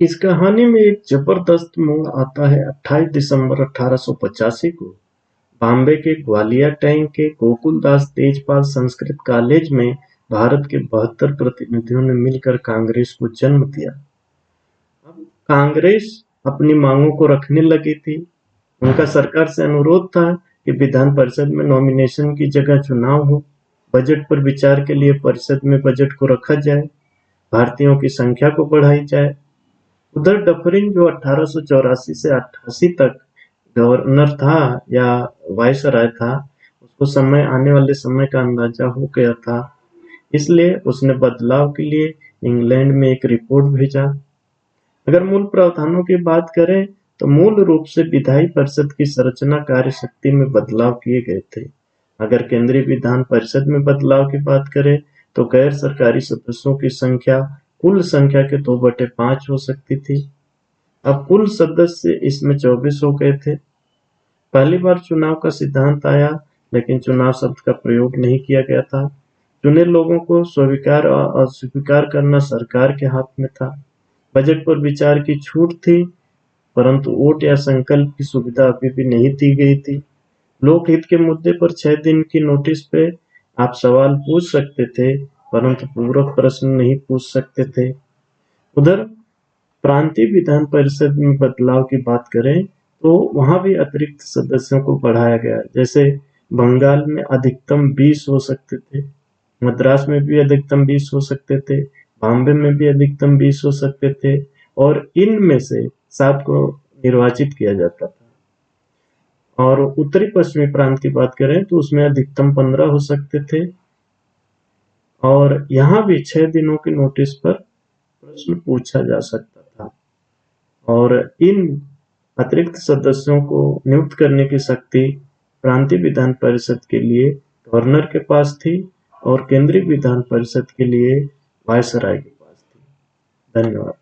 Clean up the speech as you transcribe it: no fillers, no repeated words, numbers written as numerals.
इस कहानी में एक जबरदस्त मोड़ आता है 28 दिसंबर 1885 को। बॉम्बे के ग्वालियर टैंक के गोकुलदास तेजपाल संस्कृत कॉलेज में भारत के 72 प्रतिनिधियों ने मिलकर कांग्रेस को जन्म दिया। अब कांग्रेस अपनी मांगों को रखने लगी थी। उनका सरकार से अनुरोध था कि विधान परिषद में नॉमिनेशन की जगह चुनाव हो, बजट पर विचार के लिए परिषद में बजट को रखा जाए, भारतीयों की संख्या को बढ़ाई जाए। उधर डफरिन, जो 1884 से 88 तक गवर्नर था या वायसराय था, उसको समय आने वाले समय का अंदाजा हो गया था, इसलिए उसने बदलाव के लिए इंग्लैंड में एक रिपोर्ट भेजा। अगर मूल प्रावधानों की बात करें तो मूल रूप से विधायी परिषद की संरचना कार्य शक्ति में बदलाव किए गए थे। अगर केंद्रीय विधान परिषद में बदलाव की बात करें तो गैर सरकारी सदस्यों की संख्या कुल संख्या के 2/5 हो सकती थी। अब कुल सदस्य इसमें 24 हो गए थे। पहली बार चुनाव का सिद्धांत आया, लेकिन चुनाव शब्द का प्रयोग नहीं किया गया था। चुने लोगों को स्वीकार और अस्वीकार करना सरकार के हाथ में था। बजट पर विचार की छूट थी, परंतु वोट या संकल्प की सुविधा अभी भी नहीं दी गई थी। लोकहित के मुद्दे पर 6 दिन की नोटिस पे आप सवाल पूछ सकते थे, परंतु पूरक प्रश्न नहीं पूछ सकते थे। उधर प्रांतीय विधान परिषद में बदलाव की बात करें तो वहां भी अतिरिक्त सदस्यों को बढ़ाया गया। जैसे बंगाल में अधिकतम 20 हो सकते थे, मद्रास में भी अधिकतम 20 हो सकते थे, बॉम्बे में भी अधिकतम 20 हो सकते थे, और इनमें से 7 को निर्वाचित किया जाता था। और उत्तरी पश्चिमी प्रांत की बात करें तो उसमें अधिकतम 15 हो सकते थे, और यहाँ भी 6 दिनों की नोटिस पर प्रश्न पूछा जा सकता था। और इन अतिरिक्त सदस्यों को नियुक्त करने की शक्ति प्रांतीय विधान परिषद के लिए गवर्नर के पास थी और केंद्रीय विधान परिषद के लिए वायसराय के पास थी। धन्यवाद।